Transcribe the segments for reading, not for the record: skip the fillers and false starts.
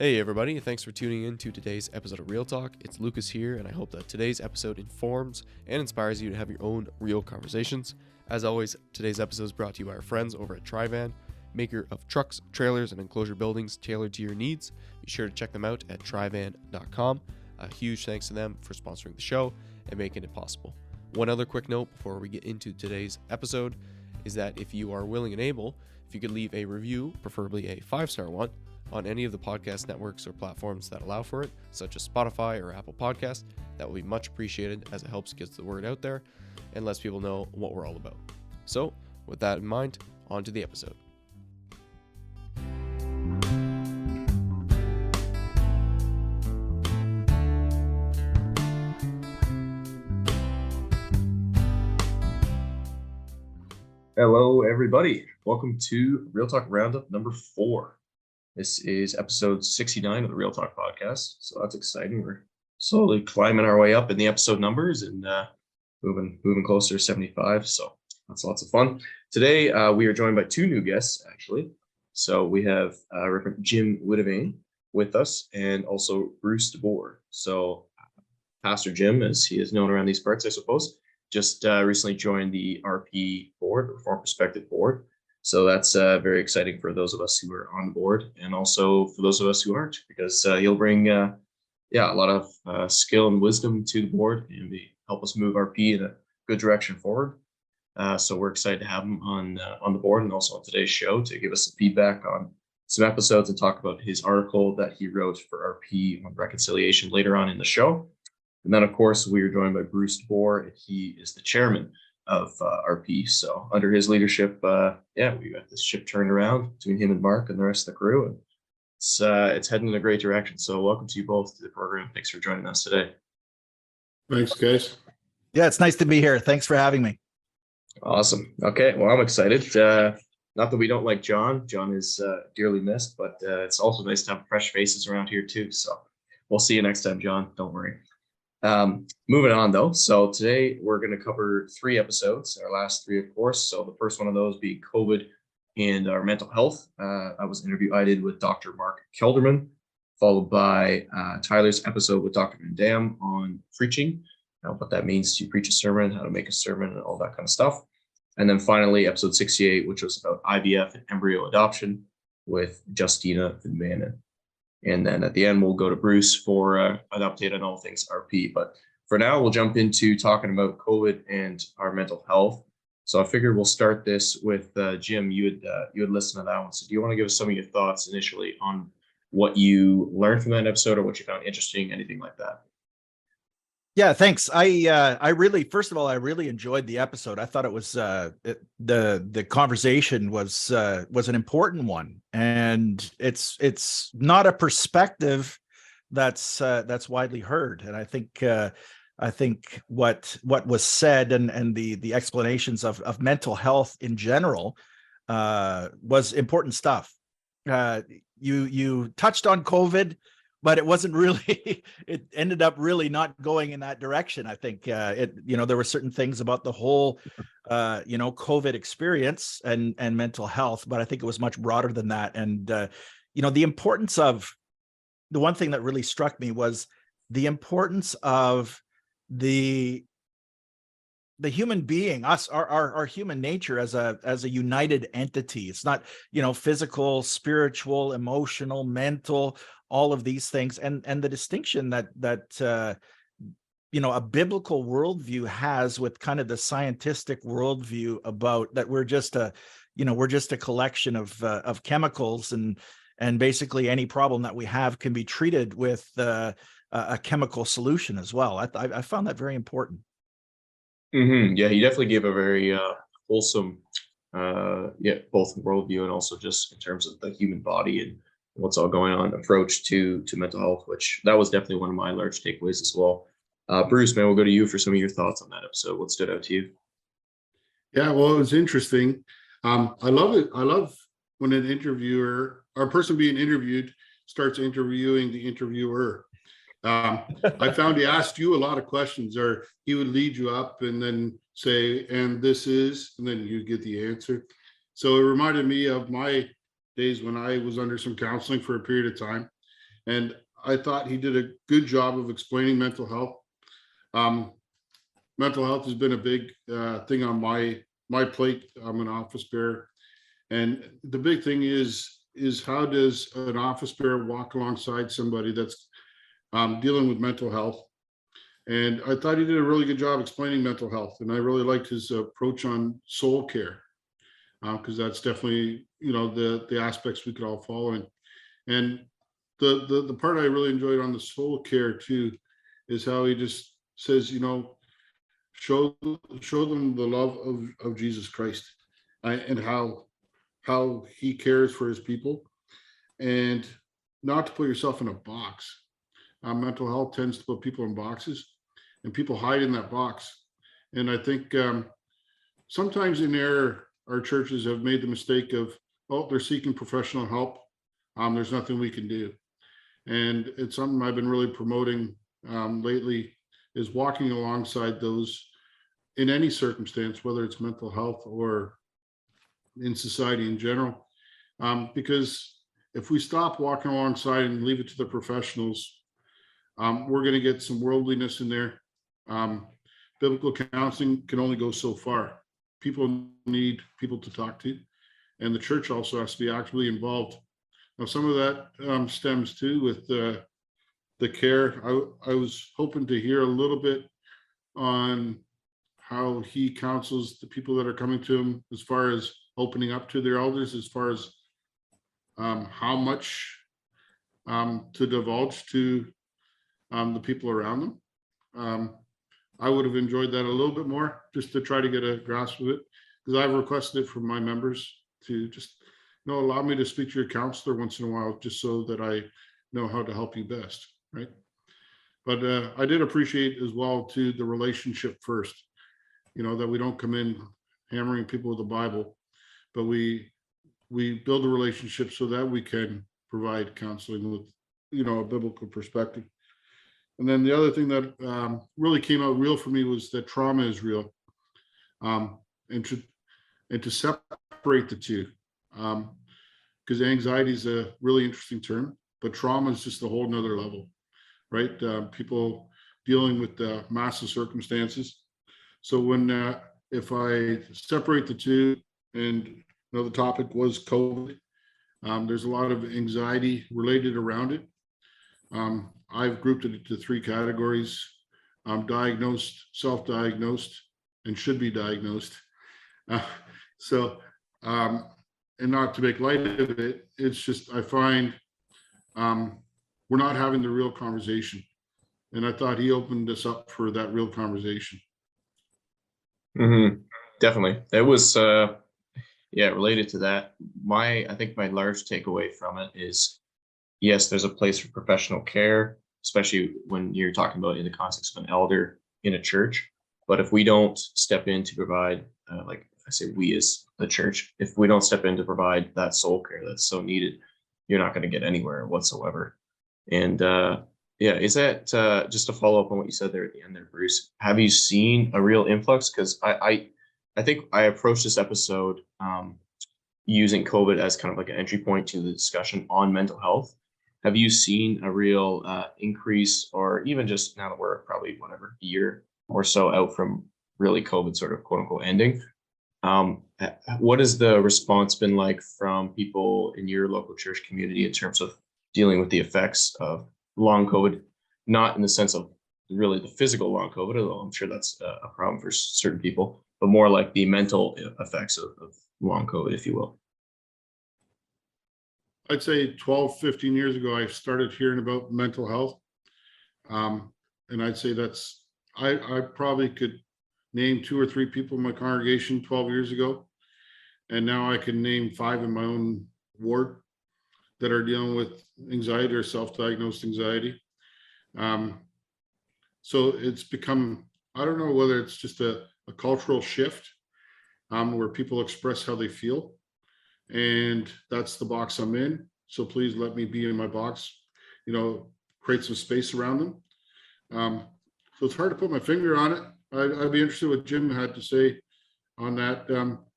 Hey everybody, thanks for tuning in to today's episode of Real Talk. It's Lucas here, and I hope that today's episode informs and inspires you to have your own real conversations. As always, today's episode is brought to you by our friends over at Trivan, maker of trucks, trailers, and enclosure buildings tailored to your needs. Be sure to check them out at trivan.com. A huge thanks to them for sponsoring the show and making it possible. One other quick note before we get into today's episode is that if you are willing and able, if you could leave a review, preferably a 5-star one, on any of the podcast networks or platforms that allow for it, such as Spotify or Apple Podcasts, that will be much appreciated as it helps get the word out there and lets people know what we're all about. So, with that in mind, on to the episode. Hello, everybody. Welcome to Real Talk RoundUp number 4. This is episode 69 of the Real Talk podcast, so that's exciting. We're slowly climbing our way up in the episode numbers and moving closer to 75, so that's lots of fun. Today, we are joined by 2 new guests, actually. So we have Reverend Jim Witteveen with us and also Bruce DeBoer. So Pastor Jim, as he is known around these parts, I suppose, just recently joined the RP board, the Reformed Perspective board. So that's very exciting for those of us who are on the board, and also for those of us who aren't, because he'll bring a lot of skill and wisdom to the board and help us move RP in a good direction forward. So we're excited to have him on the board and also on today's show to give us some feedback on some episodes and talk about his article that he wrote for RP on reconciliation later on in the show. And then, of course, we are joined by Bruce DeBoer, and he is the chairman of RP. So under his leadership, we got this ship turned around between him and Mark and the rest of the crew, and it's heading in a great direction. So welcome to you both to the program. Thanks for joining us today. Thanks, guys. Yeah, it's nice to be here. Thanks for having me. Awesome. Okay, well, I'm excited. Not that we don't like John. John is dearly missed, but it's also nice to have fresh faces around here too. So we'll see you next time, John. Don't worry. Moving on though. So today we're going to cover 3 episodes, our last 3, of course. So the first one of those being COVID and our mental health. I did with Dr. Mark Kelderman, followed by Tyler's episode with Dr. Van Dam on preaching, what that means to preach a sermon, how to make a sermon, and all that kind of stuff. And then finally, episode 68, which was about IVF and Embryo Adoption with Justina Van Manen. And then at the end, we'll go to Bruce for an update on all things RP. But for now, we'll jump into talking about COVID and our mental health. So I figured we'll start this with Jim. You had listened to that one. So do you want to give us some of your thoughts initially on what you learned from that episode or what you found interesting, anything like that? Yeah, thanks. I really enjoyed the episode. I thought it was the conversation was an important one, and it's not a perspective that's widely heard. And I think what was said and the explanations of mental health in general was important stuff. You touched on COVID, but it wasn't really, it ended up really not going in that direction. I think, there were certain things about the whole, COVID experience and mental health, but I think it was much broader than that. And, the importance of, the one thing that really struck me was the importance of the human being, us, our human nature as a united entity. It's not, physical, spiritual, emotional, mental, all of these things, and the distinction that a biblical worldview has with kind of the scientific worldview about that we're just a collection of chemicals, and basically any problem that we have can be treated with a chemical solution as well. I found that very important. Mm-hmm. Yeah, he definitely gave a very wholesome, both worldview and also just in terms of the human body and what's all going on approach to mental health, which that was definitely one of my large takeaways as well. Bruce, man, we'll go to you for some of your thoughts on that episode. What stood out to you? Yeah, well, it was interesting. I love it. I love when an interviewer or a person being interviewed starts interviewing the interviewer. I found he asked you a lot of questions, or he would lead you up and then say, and this is, and then you get the answer. So it reminded me of my days when I was under some counseling for a period of time. And I thought he did a good job of explaining mental health. Mental health has been a big thing on my plate. I'm an office bearer, and the big thing is how does an office bearer walk alongside somebody that's dealing with mental health? And I thought he did a really good job explaining mental health, and I really liked his approach on soul care, because that's definitely, you know, the aspects we could all follow in. And the part I really enjoyed on the soul care too is how he just says, you know, show them the love of Jesus Christ, and how he cares for his people, and not to put yourself in a box. Mental health tends to put people in boxes, and people hide in that box. And I think sometimes in error, our churches have made the mistake of, oh, they're seeking professional help. There's nothing we can do. And it's something I've been really promoting lately, is walking alongside those in any circumstance, whether it's mental health or in society in general. Because if we stop walking alongside and leave it to the professionals, we're going to get some worldliness in there. Biblical counseling can only go so far. People need people to talk to, and the church also has to be actively involved. Now, some of that stems too with the care. I was hoping to hear a little bit on how he counsels the people that are coming to him, as far as opening up to their elders, as far as how much to divulge to the people around them. I would have enjoyed that a little bit more, just to try to get a grasp of it, because I've requested it from my members to just, you know, allow me to speak to your counselor once in a while, just so that I know how to help you best, right? But I did appreciate as well too the relationship first, you know, that we don't come in hammering people with the Bible, but we build a relationship so that we can provide counseling with, you know, a biblical perspective. And then the other thing that really came out real for me was that trauma is real, and to separate the two, because anxiety is a really interesting term, but trauma is just a whole nother level, right? People dealing with massive circumstances. So when if I separate the two, and you know, the topic was COVID, there's a lot of anxiety related around it. I've grouped it into three categories: diagnosed, self-diagnosed, and should be diagnosed. And not to make light of it, it's just I find we're not having the real conversation. And I thought he opened us up for that real conversation. Mm-hmm. Definitely. It was, related to that. I think my large takeaway from it is, yes, there's a place for professional care, especially when you're talking about in the context of an elder in a church. But if we don't step in to provide, like I say, we as the church, if we don't step in to provide that soul care that's so needed, you're not going to get anywhere whatsoever. And is that just to follow up on what you said there at the end there, Bruce? Have you seen a real influx? Because I think I approached this episode using COVID as kind of like an entry point to the discussion on mental health. Have you seen a real increase, or even just now that we're probably a year or so out from really COVID sort of quote unquote ending? What has the response been like from people in your local church community in terms of dealing with the effects of long COVID? Not in the sense of really the physical long COVID, although I'm sure that's a problem for certain people, but more like the mental effects of long COVID, if you will. I'd say 12, 15 years ago, I started hearing about mental health. And I'd say I probably could name 2 or 3 people in my congregation 12 years ago. And now I can name 5 in my own ward that are dealing with anxiety or self-diagnosed anxiety. So it's become, I don't know whether it's just a cultural shift where people express how they feel. And that's the box I'm in. So please let me be in my box, you know, create some space around them. So it's hard to put my finger on it. I'd be interested what Jim had to say on that.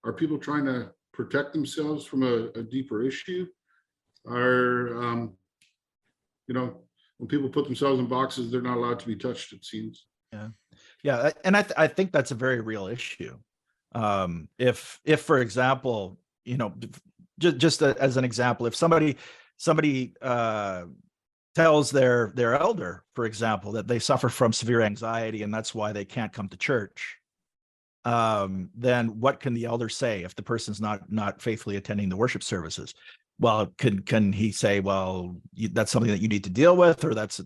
Are people trying to protect themselves from a deeper issue? when people put themselves in boxes, they're not allowed to be touched, it seems. Yeah. And I think that's a very real issue. If for example, just as an example, if somebody tells their elder, for example, that they suffer from severe anxiety and that's why they can't come to church, then what can the elder say if the person's not faithfully attending the worship services? Well, can he say, well, that's something that you need to deal with, or that's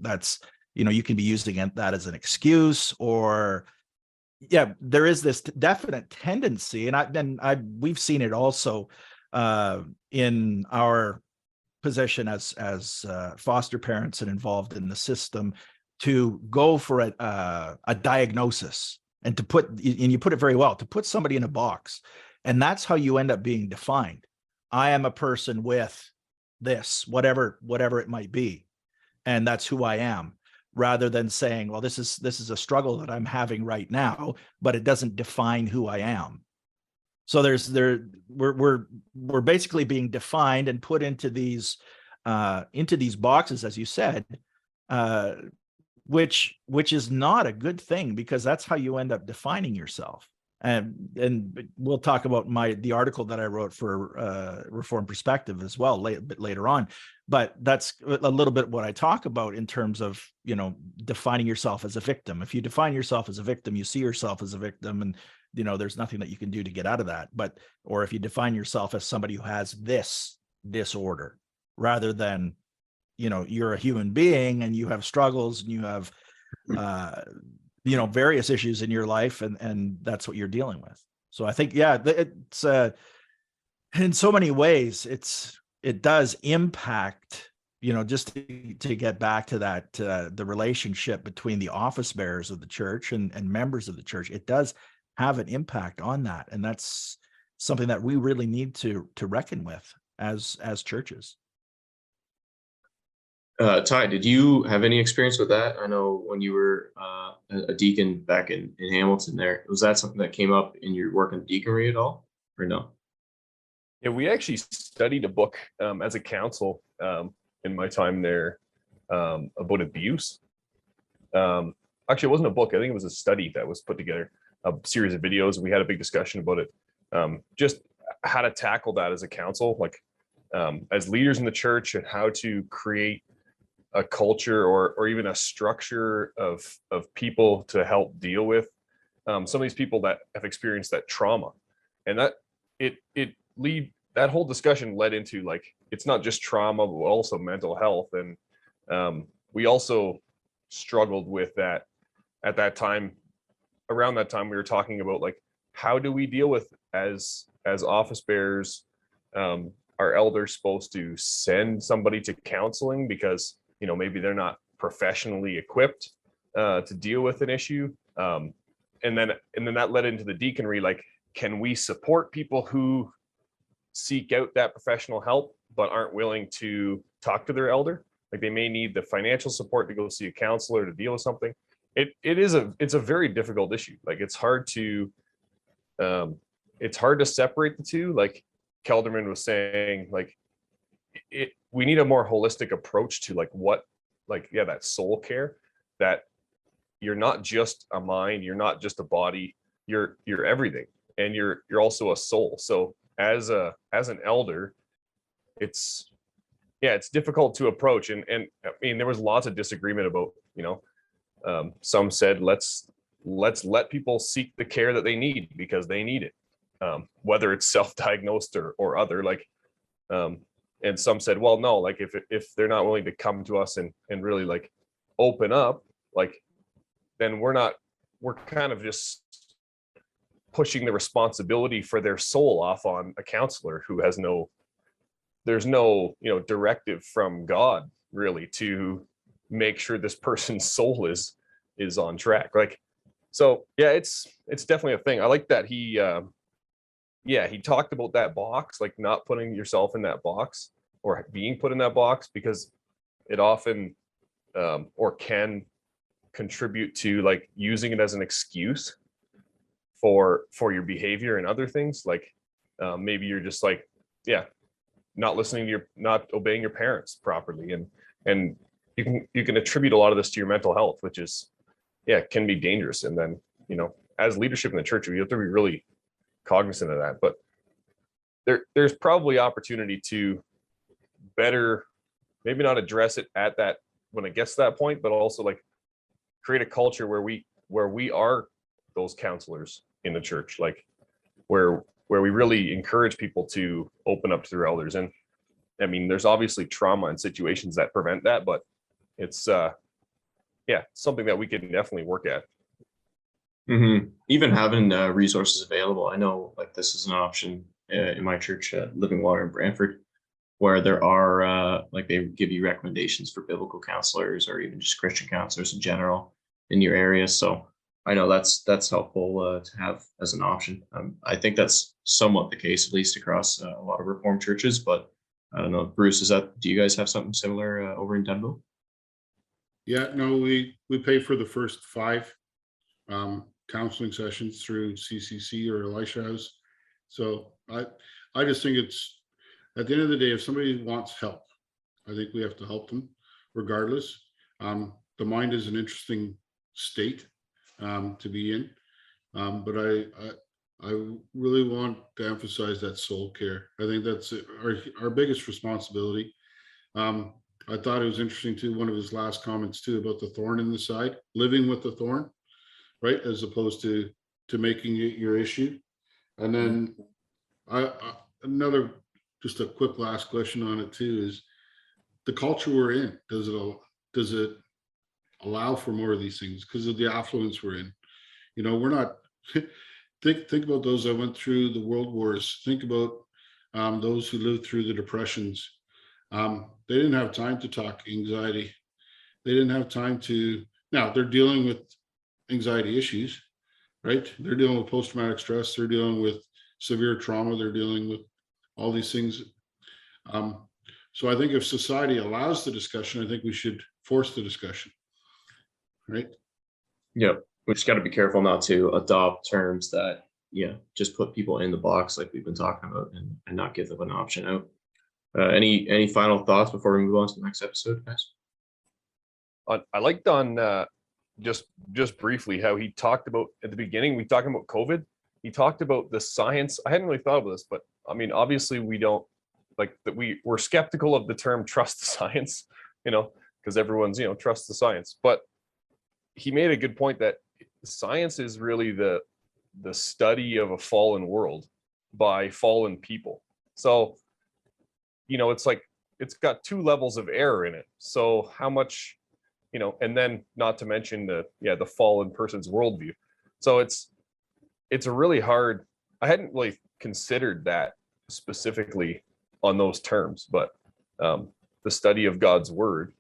you can be using that as an excuse, or there is this definite tendency, and we've seen it also in our position as foster parents and involved in the system, to go for a diagnosis and you put it very well, to put somebody in a box. And that's how you end up being defined. I am a person with this, whatever it might be, and that's who I am, rather than saying, well, this is a struggle that I'm having right now, but it doesn't define who I am. So we're basically being defined and put into these boxes, as you said, which is not a good thing, because that's how you end up defining yourself. And we'll talk about the article that I wrote for Reformed Perspective as well a bit later on. But that's a little bit what I talk about in terms of, defining yourself as a victim. If you define yourself as a victim, you see yourself as a victim, and there's nothing that you can do to get out of that. Or if you define yourself as somebody who has this disorder, rather than, you're a human being and you have struggles and you have, various issues in your life, and that's what you're dealing with. So I think, it's in so many ways, it does impact, just to get back to that, the relationship between the office bearers of the church and members of the church. It does have an impact on that. And that's something that we really need to reckon with as churches. Ty, did you have any experience with that? I know when you were a deacon back in Hamilton there, was that something that came up in your work in deaconry at all, or no? Yeah, we actually studied a book as a council in my time there about abuse. Actually, it wasn't a book. I think it was a study that was put together, a series of videos. We had a big discussion about it, just how to tackle that as a council, like as leaders in the church, and how to create a culture or even a structure of people to help deal with some of these people that have experienced that trauma. And that that whole discussion led into, like, it's not just trauma, but also mental health. And we also struggled with that at that time. Around that time, we were talking about, like, how do we deal with, as office bearers, are elders supposed to send somebody to counseling because maybe they're not professionally equipped to deal with an issue, and then that led into the deaconry. Like, can we support people who seek out that professional help but aren't willing to talk to their elder? Like, they may need the financial support to go see a counselor to deal with something. It's a very difficult issue. Like, it's hard to separate the two. Like Kelderman was saying, like, we need a more holistic approach to, that soul care, that you're not just a mind, you're not just a body, you're everything, and you're also a soul. So as an elder, it's difficult to approach. And I mean, there was lots of disagreement about, some said, let's let people seek the care that they need because they need it, whether it's self-diagnosed or other, like, and some said, well, no, like, if they're not willing to come to us and really, like, open up, like, then we're kind of just pushing the responsibility for their soul off on a counselor who there's no directive from God really to make sure this person's soul is on track. Like, so yeah, it's definitely a thing. I like that he talked about that box, like, not putting yourself in that box or being put in that box, because it often or can contribute to, like, using it as an excuse for your behavior and other things. Like, maybe you're just, like, not obeying your parents properly, and you can attribute a lot of this to your mental health, which is, yeah, can be dangerous. And then, as leadership in the church, we have to be really cognizant of that. But there's probably opportunity to better, maybe not address it at that when it gets to that point, but also like create a culture where we are those counselors in the church, like where we really encourage people to open up to their elders. And I mean, there's obviously trauma and situations that prevent that, but it's something that we can definitely work at. Even having resources available. I know like this is an option in my church at Living Water in Brantford, where there are like they give you recommendations for biblical counselors or even just Christian counselors in general in your area. So I know that's helpful to have as an option. I think that's somewhat the case, at least across a lot of Reformed churches. But I don't know, Bruce, do you guys have something similar over in Denver? Yeah, no, we pay for the first 5 counseling sessions through CCC or Elisha House. So I just think it's, at the end of the day, if somebody wants help, I think we have to help them regardless. The mind is an interesting state to be in, but I really want to emphasize that soul care. I think that's our biggest responsibility. I thought it was interesting too, one of his last comments too, about the thorn in the side, living with the thorn, right? As opposed to making it your issue. And then another, just a quick last question on it too, is the culture we're in, does it allow for more of these things because of the affluence we're in? We're not, think about those that went through the world wars. Think about those who lived through the depressions. They didn't have time to talk anxiety. They didn't have time to, now they're dealing with anxiety issues, right? They're dealing with post-traumatic stress. They're dealing with severe trauma. They're dealing with all these things. So I think if society allows the discussion, I think we should force the discussion, right? Yeah, we just got to be careful not to adopt terms that, just put people in the box like we've been talking about and not give them an option out. Any final thoughts before we move on to the next episode, guys? I liked on just briefly how he talked about at the beginning, we talking about COVID. He talked about the science. I hadn't really thought of this, but I mean, obviously we don't like that. We're skeptical of the term trust the science, because everyone's, trust the science. But he made a good point that science is really the study of a fallen world by fallen people. So, it's like, it's got 2 levels of error in it. So how much, and then not to mention the fallen person's worldview. So it's a really hard, I hadn't really considered that specifically on those terms, but the study of God's word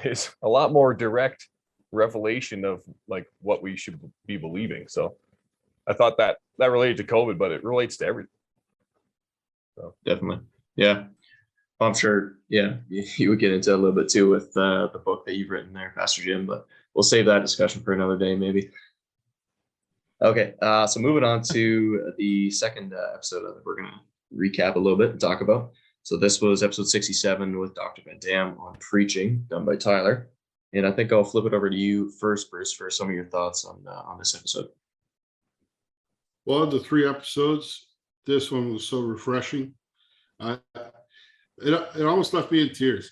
is a lot more direct revelation of like what we should be believing. So I thought that related to COVID, but it relates to everything. So definitely. Yeah. I'm sure, you would get into a little bit too with the book that you've written there, Pastor Jim, but we'll save that discussion for another day, maybe. Okay, so moving on to the second episode that we're going to recap a little bit and talk about. So this was episode 67 with Dr. Van Dam on preaching, done by Tyler. And I think I'll flip it over to you first, Bruce, for some of your thoughts on this episode. Well, of the 3 episodes, this one was so refreshing. It almost left me in tears.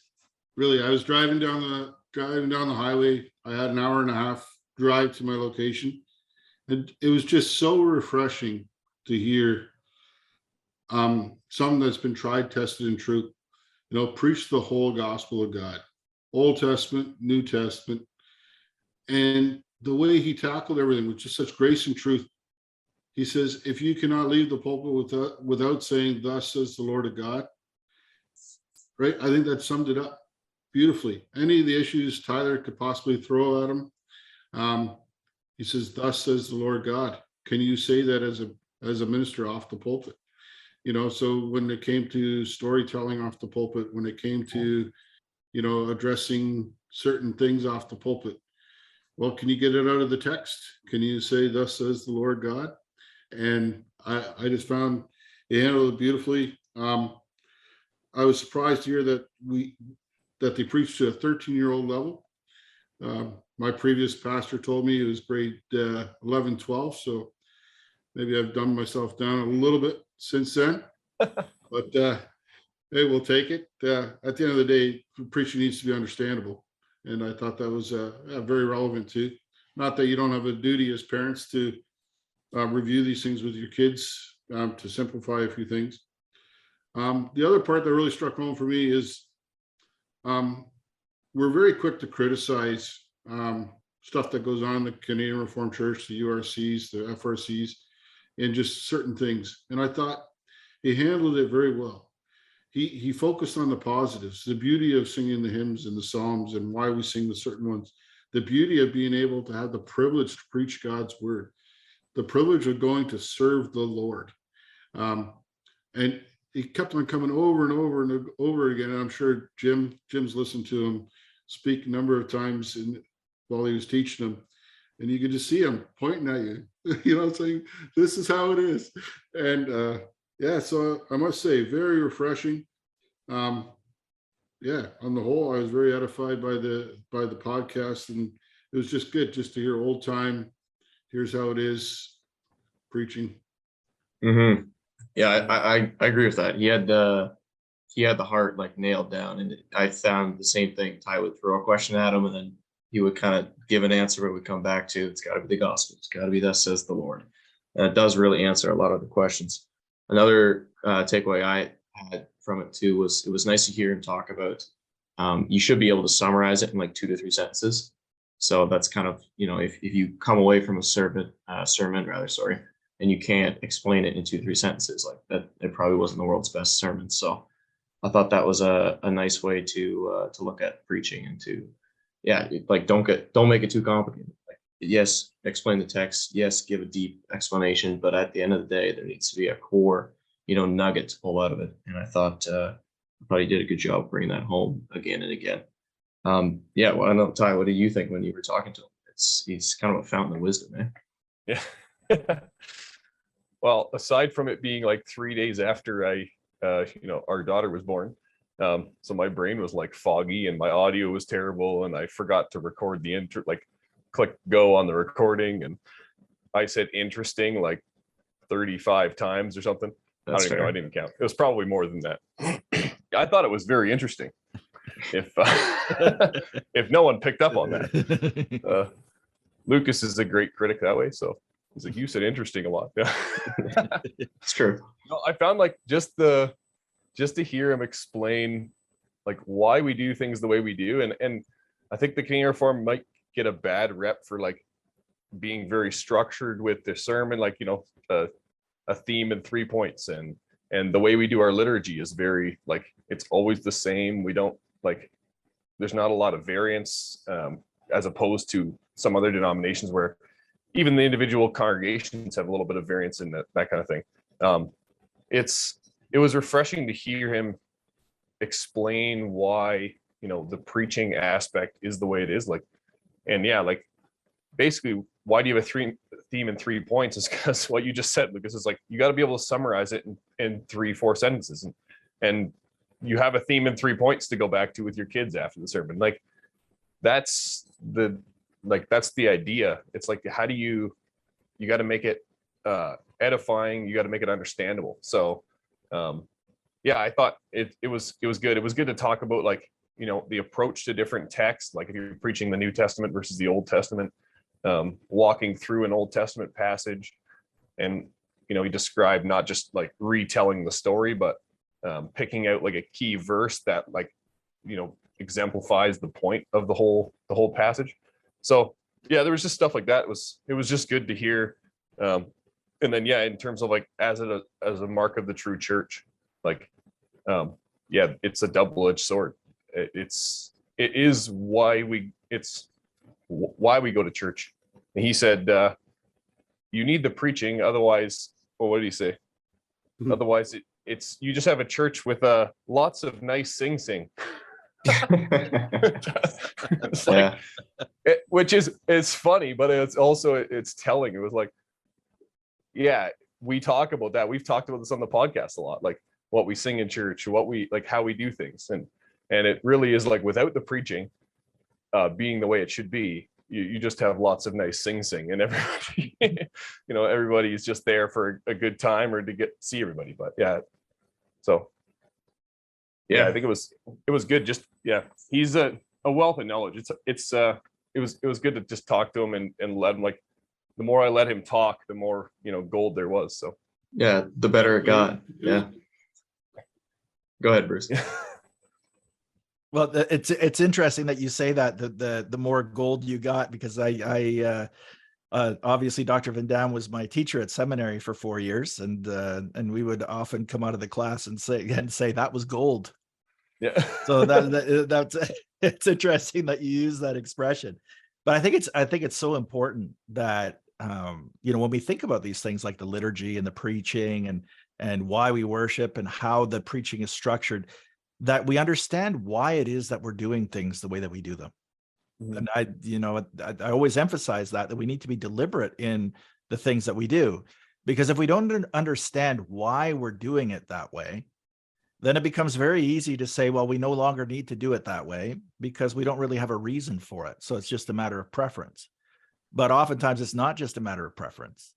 Really, I was driving down the highway. I had an hour and a half drive to my location, and it was just so refreshing to hear something that's been tried, tested, and true. Preach the whole gospel of God, Old Testament, New Testament, and the way he tackled everything with just such grace and truth. He says, if you cannot leave the pulpit without saying, "Thus says the Lord of God," right? I think that summed it up beautifully. Any of the issues Tyler could possibly throw at him, he says, "Thus says the Lord God." Can you say that as a minister off the pulpit? So when it came to storytelling off the pulpit, when it came to, addressing certain things off the pulpit, well, can you get it out of the text? Can you say, "Thus says the Lord God"? And I just found he handled it beautifully. I was surprised to hear that that they preach to a 13-year-old level. My previous pastor told me it was grade 11, 12. So maybe I've dumbed myself down a little bit since then. But hey, we'll take it. At the end of the day, preaching needs to be understandable. And I thought that was very relevant too. Not that you don't have a duty as parents to review these things with your kids to simplify a few things. The other part that really struck home for me is we're very quick to criticize stuff that goes on in the Canadian Reformed Church, the URCs, the FRCs, and just certain things. And I thought he handled it very well. He focused on the positives, the beauty of singing the hymns and the Psalms and why we sing the certain ones, the beauty of being able to have the privilege to preach God's word, the privilege of going to serve the Lord. And he kept on coming over and over and over again. And I'm sure Jim's listened to him speak a number of times while he was teaching them. And you could just see him pointing at you, saying, this is how it is. And so I must say, very refreshing. On the whole, I was very edified by the podcast, and it was just good just to hear old time. Here's how it is preaching. Mm-hmm. Yeah, I agree with that. He had the heart like nailed down, and I found the same thing. Ty would throw a question at him, and then he would kind of give an answer, but would come back to, it's got to be the gospel. It's got to be thus says the Lord. And it does really answer a lot of the questions. Another takeaway I had from it too was it was nice to hear him talk about you should be able to summarize it in like 2 to 3 sentences. So that's kind of, if you come away from a sermon, and you can't explain it in 2 to 3 sentences, like that, it probably wasn't the world's best sermon. So I thought that was a nice way to look at preaching and to, don't make it too complicated. Like, yes, explain the text. Yes, give a deep explanation. But at the end of the day, there needs to be a core, nugget to pull out of it. And I thought he did a good job bringing that home again and again. I don't know, Ty, what do you think when you were talking to him? He's kind of a fountain of wisdom, man. Yeah. Well, aside from it being like 3 days after our daughter was born, so my brain was like foggy and my audio was terrible, and I forgot to record the intro, like click go on the recording, and I said interesting like 35 times or something. That's I don't even know. fair. I didn't count. It was probably more than that. I thought it was very interesting. If no one picked up on that, Lucas is a great critic that way. So he's like, you said interesting a lot. It's true. No, I found like just to hear him explain like why we do things the way we do, and I think the Canadian Reform might get a bad rep for like being very structured with the sermon, like a theme and 3 points, and the way we do our liturgy is very like it's always the same. We don't like there's not a lot of variance as opposed to some other denominations where even the individual congregations have a little bit of variance in that kind of thing. It was refreshing to hear him explain why the preaching aspect is the way it is, like, and like basically why do you have a theme in 3 points is because what you just said, Lucas, is like you got to be able to summarize it in 3-4 sentences, and you have a theme in 3 points to go back to with your kids after the sermon. Like that's the idea. It's like, how do you got to make it edifying, you got to make it understandable. So I thought it was good. It was good to talk about like the approach to different texts, like if you're preaching the New Testament versus the Old Testament, walking through an Old Testament passage, and he described not just like retelling the story, but picking out like a key verse that like exemplifies the point of the whole passage. So there was just stuff like that. It was just good to hear. And then in terms of like as a mark of the true church, like it's a double-edged sword. It is why we go to church. And he said you need the preaching, otherwise, well, what did he say? Mm-hmm. Otherwise it's you just have a church with lots of nice sing. It's like, which is funny, but it's telling. It was like, we talk about that. We've talked about this on the podcast a lot, like what we sing in church, what we like, how we do things, And it really is like, without the preaching being the way it should be, you just have lots of nice sing, and everybody, everybody is just there for a good time or to see everybody. But yeah, so yeah, I think it was good. Just, yeah, he's a wealth of knowledge. It was good to just talk to him and let him, like, the more I let him talk, the more, gold there was. So yeah, the better it got. Yeah. Go ahead, Bruce. Well, it's interesting that you say that the more gold you got, because I obviously Dr. Van Dam was my teacher at seminary for 4 years, and we would often come out of the class and say that was gold. Yeah. So that's it's interesting that you use that expression, but I think it's so important that when we think about these things like the liturgy and the preaching and why we worship and how the preaching is structured, that we understand why it is that we're doing things the way that we do them. And I always emphasize that we need to be deliberate in the things that we do, because if we don't understand why we're doing it that way, then it becomes very easy to say, well, we no longer need to do it that way because we don't really have a reason for it. So it's just a matter of preference. But oftentimes it's not just a matter of preference.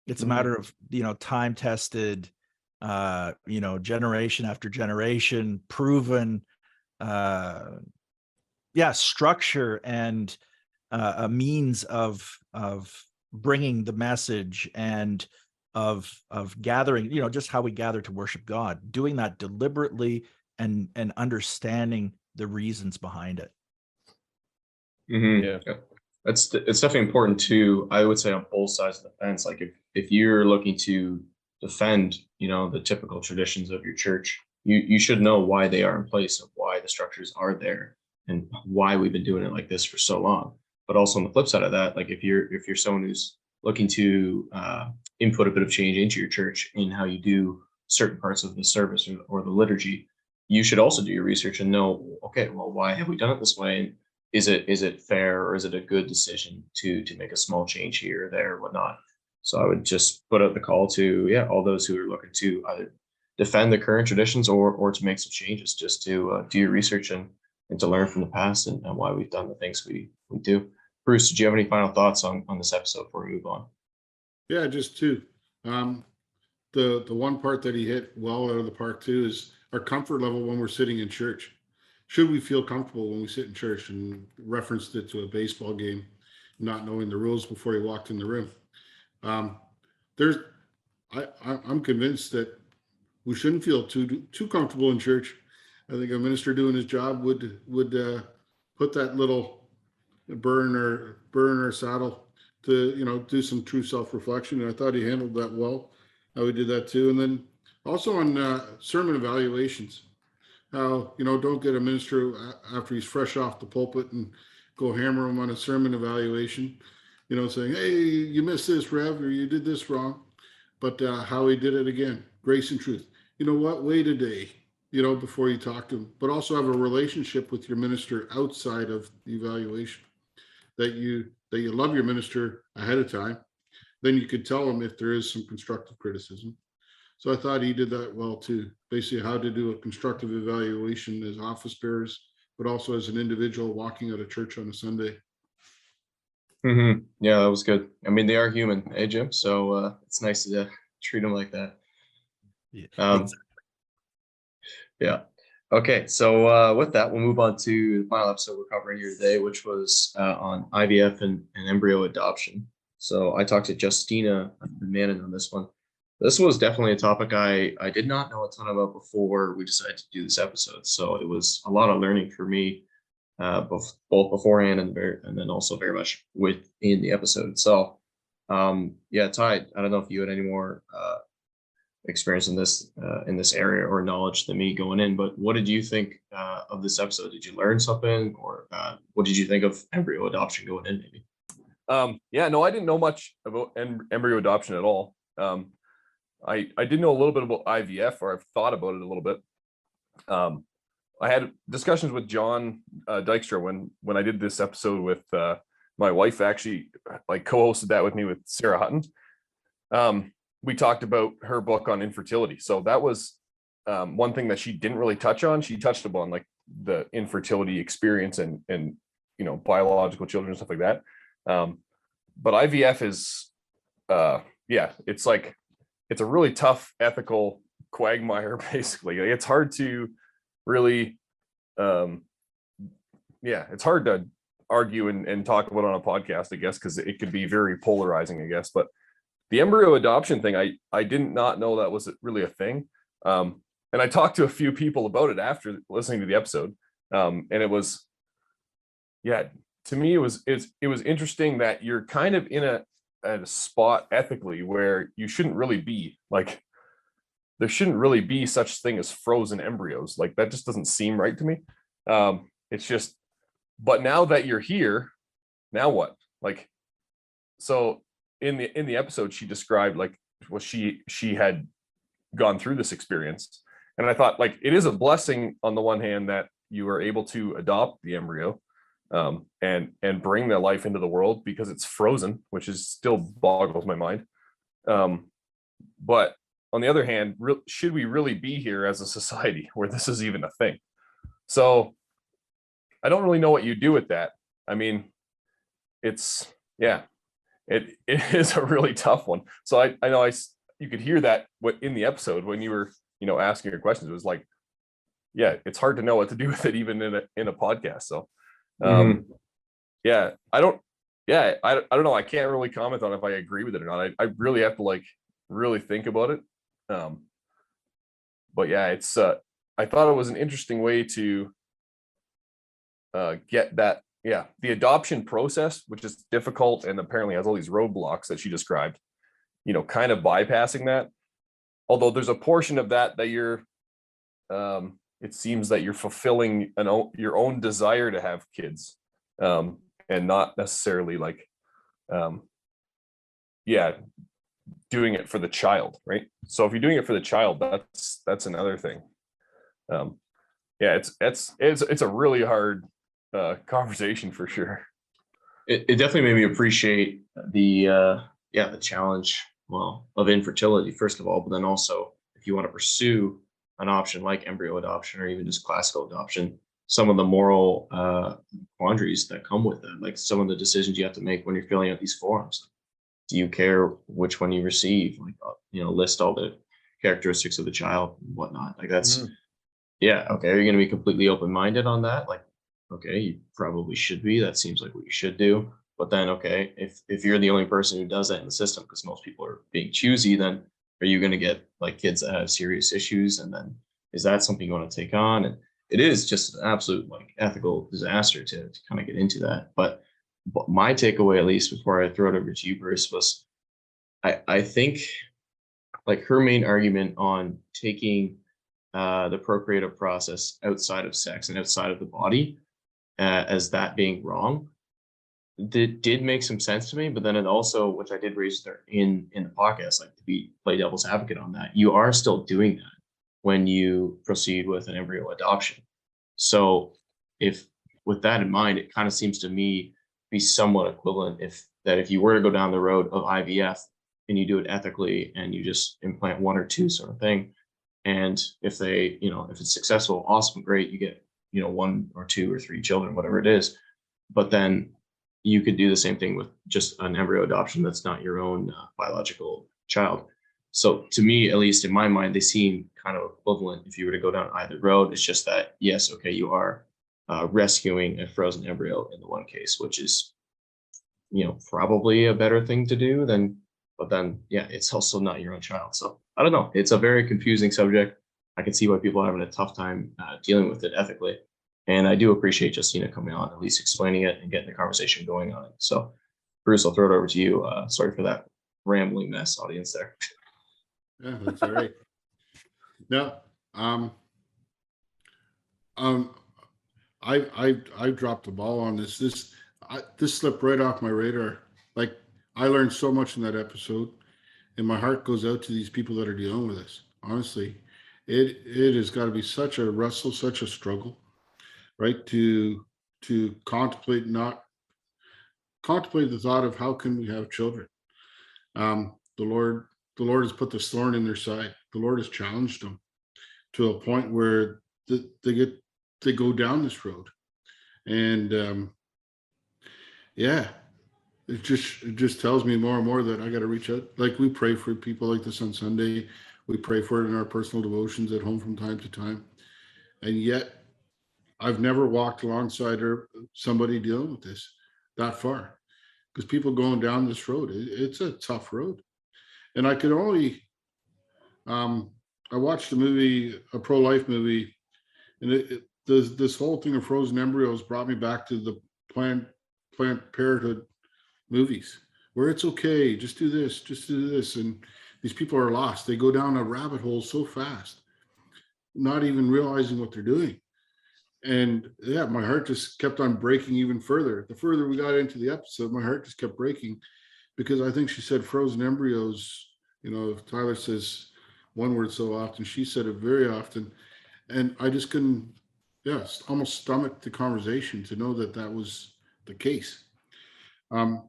It's a matter of, time tested, generation after generation, proven, structure and a means of bringing the message and of gathering, just how we gather to worship God, doing that deliberately and understanding the reasons behind it. Yeah. It's definitely important too, I would say, on both sides of the fence. Like if you're looking to defend, the typical traditions of your church, you should know why they are in place, and why the structures are there, and why we've been doing it like this for so long. But also on the flip side of that, like if you're someone who's looking to input a bit of change into your church in how you do certain parts of the service or the liturgy, you should also do your research and know, okay, well, why have we done it this way? And is it fair, or is it a good decision to make a small change here or there or whatnot? So I would just put out the call to all those who are looking to either defend the current traditions or to make some changes, just to do your research and to learn from the past and why we've done the things we do. Bruce, did you have any final thoughts on this episode before we move on? Yeah, just two. The one part that he hit well out of the park too is our comfort level when we're sitting in church. Should we feel comfortable when we sit in church? And referenced it to a baseball game, not knowing the rules before he walked in the room. I'm convinced that we shouldn't feel too comfortable in church. I think a minister doing his job would put that little burr in our saddle to do some true self-reflection. And I thought he handled that well. How he did that too. And then also on sermon evaluations, how don't get a minister after he's fresh off the pulpit and go hammer him on a sermon evaluation, saying, hey, you missed this, Rev, or you did this wrong. But how he did it again, grace and truth. You know what? Wait a day, before you talk to him, but also have a relationship with your minister outside of the evaluation, that you love your minister ahead of time. Then you could tell him if there is some constructive criticism. So I thought he did that well too. Basically how to do a constructive evaluation as office bearers, but also as an individual walking out of church on a Sunday. Yeah, that was good. I mean, they are human, Jim? So it's nice to treat them like that. Yeah. Okay, so with that, we'll move on to the final episode we're covering here today, which was on IVF and embryo adoption. So I talked to Justina Manon on this one. This was definitely a topic I did not know a ton about before we decided to do this episode. So it was a lot of learning for me, both beforehand and then also very much within the episode itself. Ty, I don't know if you had any more experience in this area or knowledge than me going in, but what did you think of this episode? Did you learn something, or what did you think of embryo adoption going in, maybe? No, I didn't know much about embryo adoption at all. I did know a little bit about IVF, or I've thought about it a little bit. I had discussions with John Dykstra when I did this episode with my wife. Actually, like, co-hosted that with me with Sarah Hutton. We talked about her book on infertility. So that was one thing that she didn't really touch on. She touched upon like the infertility experience and you know, biological children and stuff like that. But IVF is yeah, it's like, it's a really tough ethical quagmire, basically. Like, it's hard to really yeah, it's hard to argue and talk about on a podcast, I guess, because it could be very polarizing, I guess. But the embryo adoption thing, I did not know that was really a thing. And I talked to a few people about it after listening to the episode. And it was, yeah, to me, it was interesting that you're kind of in a spot ethically where you shouldn't really be. Like, there shouldn't really be such thing as frozen embryos. Like, that just doesn't seem right to me. It's just, but now that you're here, now what? Like, so in the episode, she described, like, well, she had gone through this experience. And I thought, like, it is a blessing on the one hand that you are able to adopt the embryo and bring their life into the world, because it's frozen, which is still boggles my mind. But on the other hand, should we really be here as a society where this is even a thing? So I don't really know what you do with that. I mean, it's, yeah, it is a really tough one. So I know you could hear that in the episode when you were, you know, asking your questions. It was like, yeah, it's hard to know what to do with it even in a podcast. So yeah, I don't know. I can't really comment on if I agree with it or not. I really have to, like, really think about it. But yeah, it's I thought it was an interesting way to get that, yeah, the adoption process, which is difficult and apparently has all these roadblocks that she described, you know, kind of bypassing that. Although there's a portion of that you're it seems that you're fulfilling your own desire to have kids, and not necessarily, like, yeah, doing it for the child, right? So if you're doing it for the child, that's another thing. Yeah, it's a really hard conversation for sure. It definitely made me appreciate the challenge, well, of infertility, first of all, but then also, if you want to pursue an option like embryo adoption or even just classical adoption, some of the moral quandaries that come with it, like some of the decisions you have to make when you're filling out these forms. Do you care which one you receive? Like, you know, list all the characteristics of the child and whatnot. Like, that's, yeah, okay. Are you going to be completely open-minded on that? Like, okay, you probably should be. That seems like what you should do. But then, okay, if you're the only person who does that in the system, because most people are being choosy, then are you going to get, like, kids that have serious issues? And then is that something you want to take on? And it is just an absolute, like, ethical disaster to kind of get into that. But my takeaway, at least before I throw it over to you, Bruce, was I think, like, her main argument on taking the procreative process outside of sex and outside of the body as that being wrong, that did make some sense to me. But then it also, which I did raise there in the podcast, like, to play devil's advocate on that, you are still doing that when you proceed with an embryo adoption. So if, with that in mind, it kind of seems to me be somewhat equivalent if you were to go down the road of IVF and you do it ethically and you just implant one or two sort of thing, and if they, you know, if it's successful, awesome, great, you get, you know, one or two or three children, whatever it is. But then you could do the same thing with just an embryo adoption that's not your own biological child. So to me, at least in my mind, they seem kind of equivalent if you were to go down either road. It's just that, yes, okay, you are rescuing a frozen embryo in the one case, which is, you know, probably a better thing to do than, but then, yeah, it's also not your own child. So I don't know. It's a very confusing subject. I can see why people are having a tough time dealing with it ethically. And I do appreciate Justina coming on, at least explaining it and getting the conversation going on it. So Bruce, I'll throw it over to you. Sorry for that rambling mess, audience there. Yeah, that's all right. No, I dropped the ball on this. This slipped right off my radar. Like, I learned so much in that episode, and my heart goes out to these people that are dealing with this. Honestly, it has got to be such a wrestle, such a struggle, right? To contemplate the thought of how can we have children. The Lord has put this thorn in their side. The Lord has challenged them to a point where they get they go down this road. And yeah, it just tells me more and more that I got to reach out. Like, we pray for people like this on Sunday. We pray for it in our personal devotions at home from time to time. And yet I've never walked alongside somebody dealing with this that far, because people going down this road, it's a tough road. And I could only, I watched a pro-life movie, and this whole thing of frozen embryos brought me back to the Planned Parenthood movies, where it's okay, just do this. And these people are lost. They go down a rabbit hole so fast, not even realizing what they're doing. And yeah, my heart just kept on breaking even further. The further we got into the episode, my heart just kept breaking, because I think she said frozen embryos. You know, Tyler says one word so often, she said it very often. And I just couldn't, almost stomach the conversation to know that that was the case. And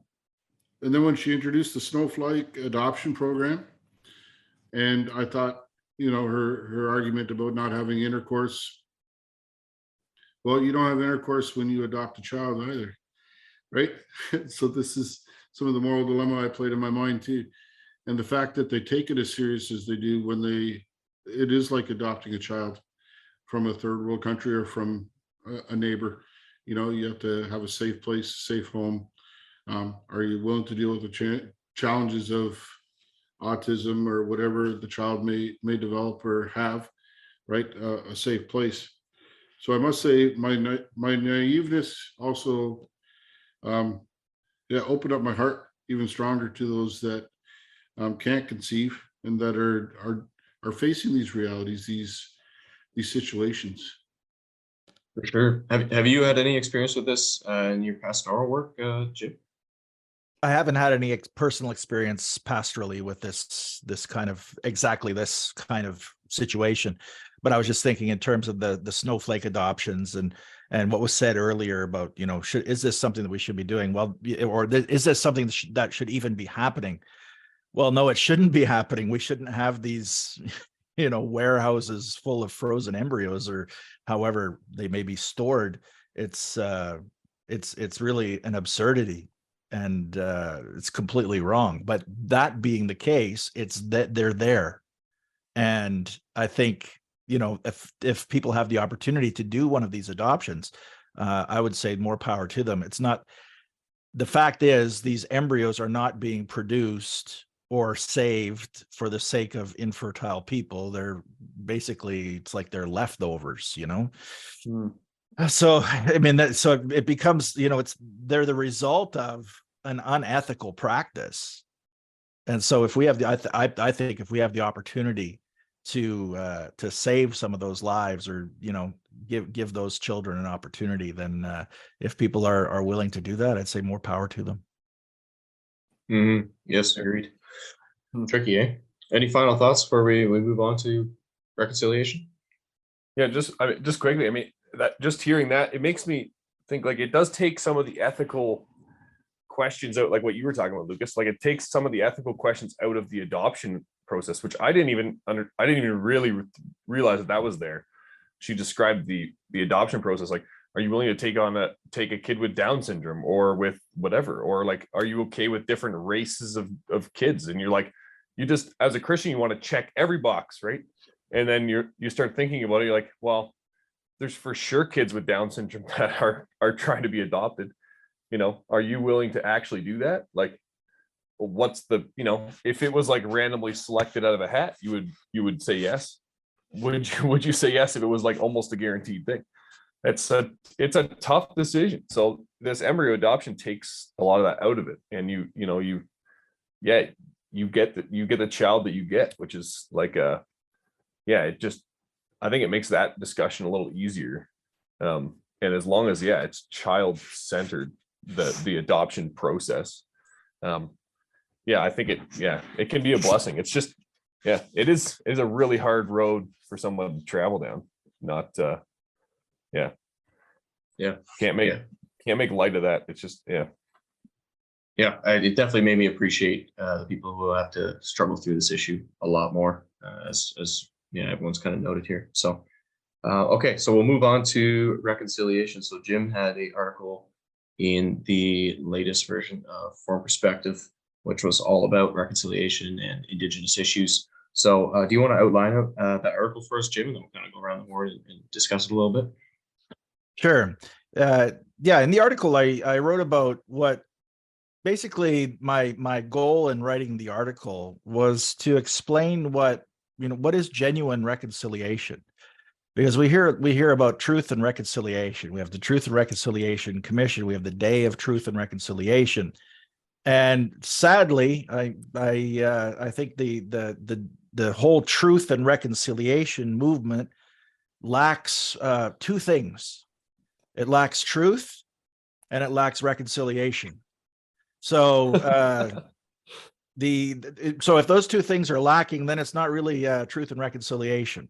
then when she introduced the snowflake adoption program, and I thought, her argument about not having intercourse. Well, you don't have intercourse when you adopt a child either, right? So this is some of the moral dilemma I played in my mind too. And the fact that they take it as serious as they do when it is like adopting a child from a third world country or from a neighbor. You have to have a safe place, safe home. Are you willing to deal with the challenges of autism or whatever the child may develop or have, right? A safe place. So I must say my naiveness also, opened up my heart even stronger to those that can't conceive and that are facing these realities, these situations. For sure. Have you had any experience with this in your pastoral work, Jim? I haven't had any personal experience pastorally with this kind of situation, but I was just thinking in terms of the snowflake adoptions and what was said earlier about, is this something that we should be doing? Well, or is this something that should even be happening? Well, no, it shouldn't be happening. We shouldn't have these, warehouses full of frozen embryos, or however they may be stored. It's really an absurdity. And it's completely wrong. But that being the case, it's that they're there. And I think, if people have the opportunity to do one of these adoptions, I would say more power to them. It's not, the fact is, these embryos are not being produced or saved for the sake of infertile people. They're basically, it's like they're leftovers, So, I mean, so it becomes, they're the result of an unethical practice. And so if we have I think if we have the opportunity to save some of those lives, or, give those children an opportunity, then if people are willing to do that, I'd say more power to them. Mm-hmm. Yes, agreed. Tricky, eh? Any final thoughts before we move on to reconciliation? Yeah, just quickly. That just hearing that, it makes me think, like, it does take some of the ethical questions out, like what you were talking about, Lucas. Like, it takes some of the ethical questions out of the adoption process, which I didn't even really realize that was there. She described the adoption process, like, are you willing to take a kid with Down syndrome or with whatever, or like, are you okay with different races of kids? And you're like, you just, as a Christian, you want to check every box, right? And then you start thinking about it, you're like, well, there's for sure kids with Down syndrome that are trying to be adopted. Are you willing to actually do that? Like, what's the, if it was like randomly selected out of a hat, you would say yes. Would you say yes if it was like almost a guaranteed thing? It's a tough decision. So this embryo adoption takes a lot of that out of it, and you get the child that you get, which is like I think it makes that discussion a little easier. And as long as it's child centered, the adoption process, I think it can be a blessing. It's just, it is a really hard road for someone to travel down. Not can't make light of that. It's just it definitely made me appreciate the people who have to struggle through this issue a lot more, as everyone's kind of noted here. So Okay, so we'll move on to reconciliation. So Jim had an article in the latest version of Foreign Perspective, which was all about reconciliation and Indigenous issues. So do you want to outline that article for us, Jim, and then we'll kind of go around the board and discuss it a little bit? Sure. Yeah, in the article, I wrote about what basically my goal in writing the article was to explain what is genuine reconciliation. Because we hear about Truth and Reconciliation. We have the Truth and Reconciliation Commission. We have the Day of Truth and Reconciliation, and sadly, I think the whole Truth and Reconciliation movement lacks two things. It lacks truth, and it lacks reconciliation. So so if those two things are lacking, then it's not really truth and reconciliation.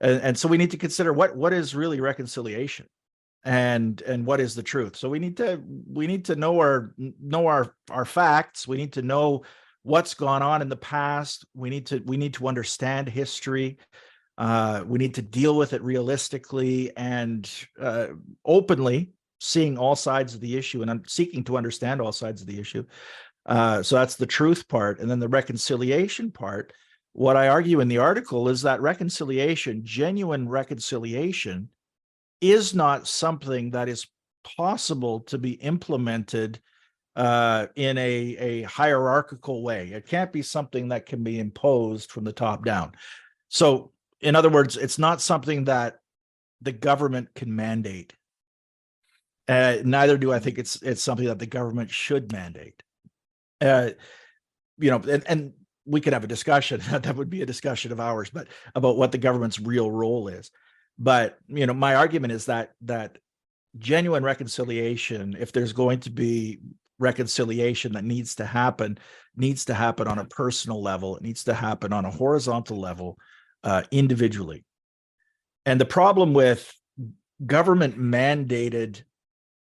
And so we need to consider what is really reconciliation, and what is the truth. So we need to know our facts. We need to know what's gone on in the past. We need to understand history. We need to deal with it realistically and openly, seeing all sides of the issue and seeking to understand all sides of the issue. So that's the truth part. And then the reconciliation part, what I argue in the article is that reconciliation, genuine reconciliation, is not something that is possible to be implemented in a hierarchical way. It can't be something that can be imposed from the top down. So, in other words, it's not something that the government can mandate. Neither do I think it's something that the government should mandate. And we could have a discussion. That would be a discussion of ours, but about what the government's real role is. But my argument is that genuine reconciliation, if there's going to be reconciliation that needs to happen on a personal level. It needs to happen on a horizontal level, individually. And the problem with government mandated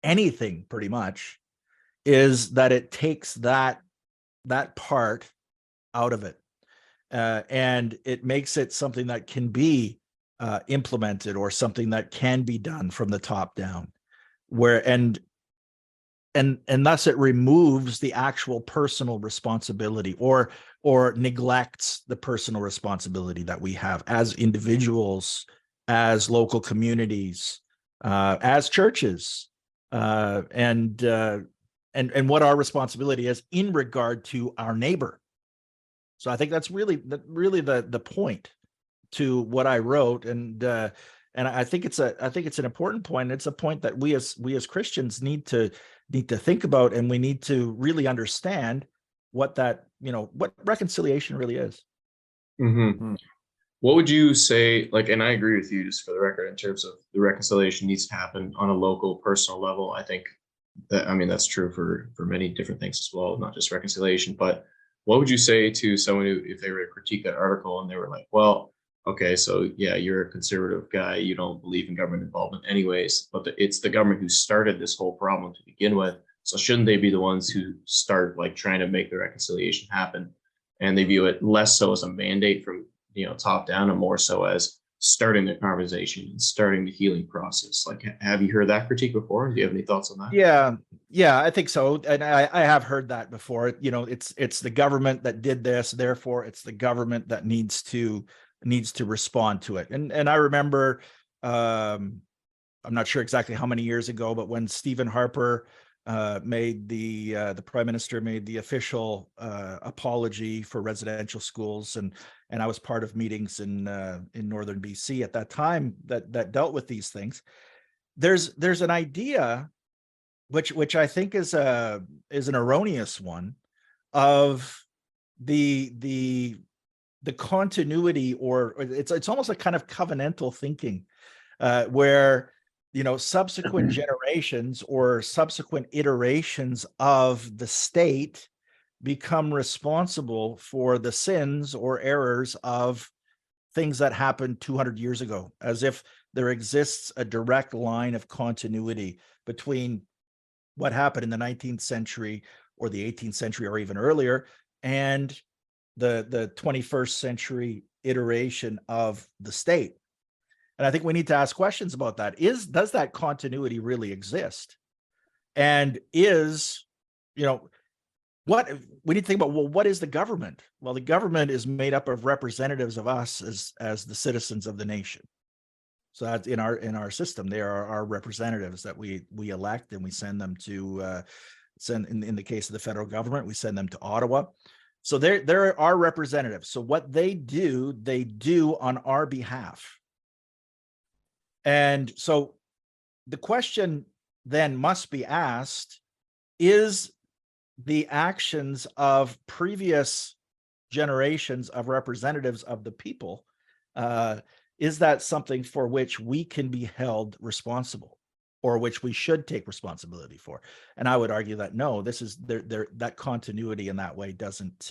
anything pretty much is that it takes that part out of it, and it makes it something that can be implemented, or something that can be done from the top down, and thus it removes the actual personal responsibility, or neglects the personal responsibility that we have as individuals, as local communities, as churches, and what our responsibility is in regard to our neighbor. So I think that's really the point to what I wrote, and I think it's an important point. It's a point that we as Christians need to think about, and we need to really understand what what reconciliation really is. Mm-hmm. What would you say, and I agree with you, just for the record, in terms of the reconciliation needs to happen on a local, personal level. I think that's true for many different things as well, not just reconciliation. But what would you say to someone who, if they were to critique that article and they were like, well, okay, so yeah, you're a conservative guy, you don't believe in government involvement anyways, but it's the government who started this whole problem to begin with. So shouldn't they be the ones who start trying to make the reconciliation happen? And they view it less so as a mandate from top down, and more so as starting the conversation and starting the healing process. Have you heard that critique before? Do you have any thoughts on that? Yeah, I think so. And I have heard that before. It's the government that did this, therefore it's the government that needs to respond to it. And I remember, I'm not sure exactly how many years ago, but when Stephen Harper the Prime Minister made the official apology for residential schools, and I was part of meetings in northern BC at that time that dealt with these things. There's an idea which I think is an erroneous one, of the continuity, or it's almost like kind of covenantal thinking, where subsequent generations or subsequent iterations of the state become responsible for the sins or errors of things that happened 200 years ago, as if there exists a direct line of continuity between what happened in the 19th century or the 18th century or even earlier and the 21st century iteration of the state. And I think we need to ask questions about that. Does that continuity really exist? And what we need to think about, well, what is the government? Well, the government is made up of representatives of us as the citizens of the nation. So that's in our system. They are our representatives that we elect, and we send them to in the case of the federal government, we send them to Ottawa. So they're our representatives. So what they do on our behalf. And so the question then must be asked, is the actions of previous generations of representatives of the people, is that something for which we can be held responsible, or which we should take responsibility for? And I would argue that no, this is that continuity in that way doesn't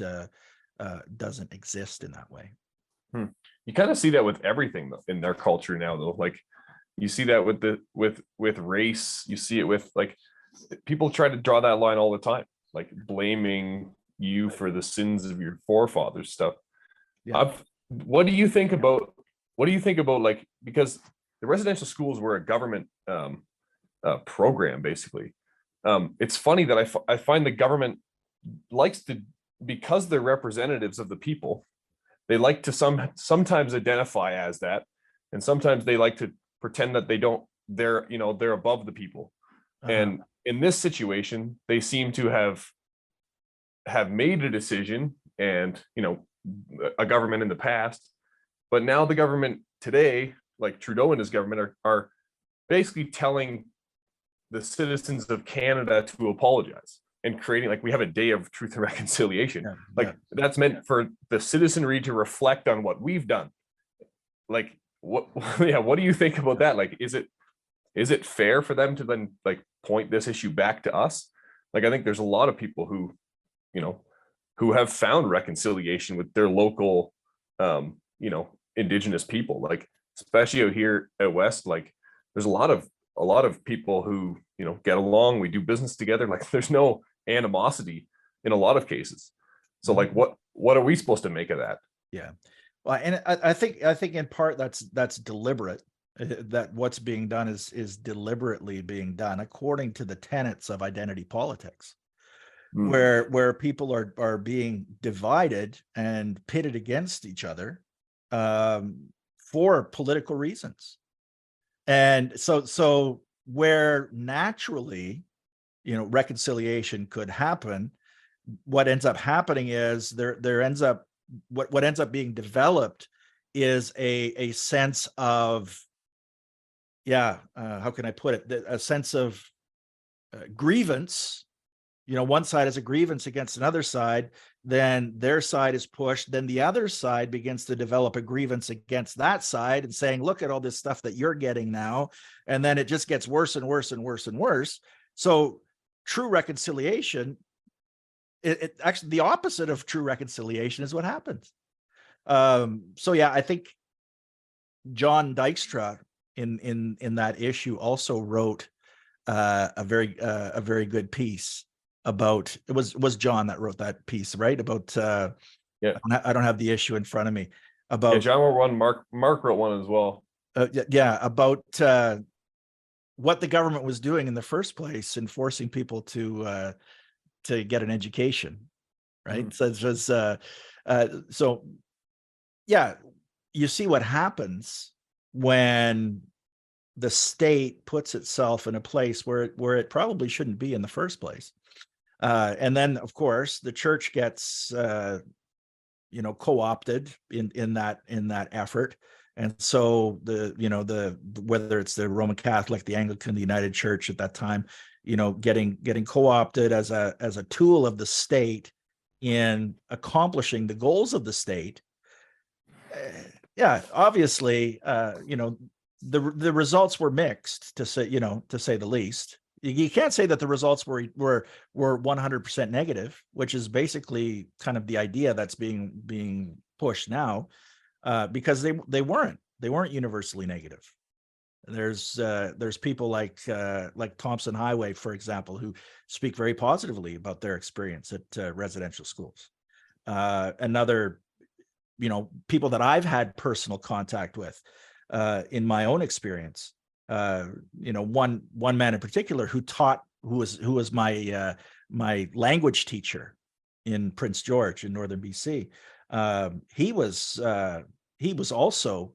exist in that way. You kind of see that with everything in their culture now, though. Like, you see that with race. You see it with, like, people try to draw that line all the time, like blaming you for the sins of your forefathers stuff. Yeah. What do you think about like, because the residential schools were a government program, basically. It's funny that I find the government likes to, because they're representatives of the people, they like to sometimes identify as that, and sometimes they like to pretend that they're above the people. And in this situation, they seem to have made a decision, and a government in the past, but now the government today, like Trudeau and his government, are basically telling the citizens of Canada to apologize, and creating, like, we have a day of truth and reconciliation. That's meant for the citizenry to reflect on what we've done. Like, what do you think about that? Like, is it fair for them to then, like, point this issue back to us? Like, I think there's a lot of people who have found reconciliation with their local Indigenous people, like, especially out here at West. Like, there's a lot of people who get along. We do business together. Like, there's no animosity in a lot of cases. So, like, what are we supposed to make of that? Yeah. Well, and I think in part that's deliberate. That what's being done is deliberately being done according to the tenets of identity politics, where people are being divided and pitted against each other for political reasons. And so where naturally, reconciliation could happen, what ends up happening is there ends up what ends up being developed is a sense of, how can I put it? A sense of grievance. One side has a grievance against another side, then their side is pushed, then the other side begins to develop a grievance against that side and saying, look at all this stuff that you're getting now. And then it just gets worse and worse and worse and worse. So true reconciliation, it actually, the opposite of true reconciliation is what happens. I think John Dykstra in that issue also wrote a very good piece about, it was John that wrote that piece, right? About I don't have the issue in front of me. About John wrote one, Mark wrote one as well. About what the government was doing in the first place in forcing people to get an education, right? So it was you see what happens when the state puts itself in a place where it probably shouldn't be in the first place. And then, of course, the church gets co-opted in that effort. And so whether it's the Roman Catholic, the Anglican, the United Church at that time, getting co-opted as a tool of the state in accomplishing the goals of the state. Obviously, the results were mixed, to say the least. You can't say that the results were 100% negative, which is basically kind of the idea that's being pushed now, because they weren't universally negative. There's people like Thompson Highway, for example, who speak very positively about their experience at residential schools. Another, people that I've had personal contact with, in my own experience. One man in particular who was my language teacher in Prince George in northern BC. He was also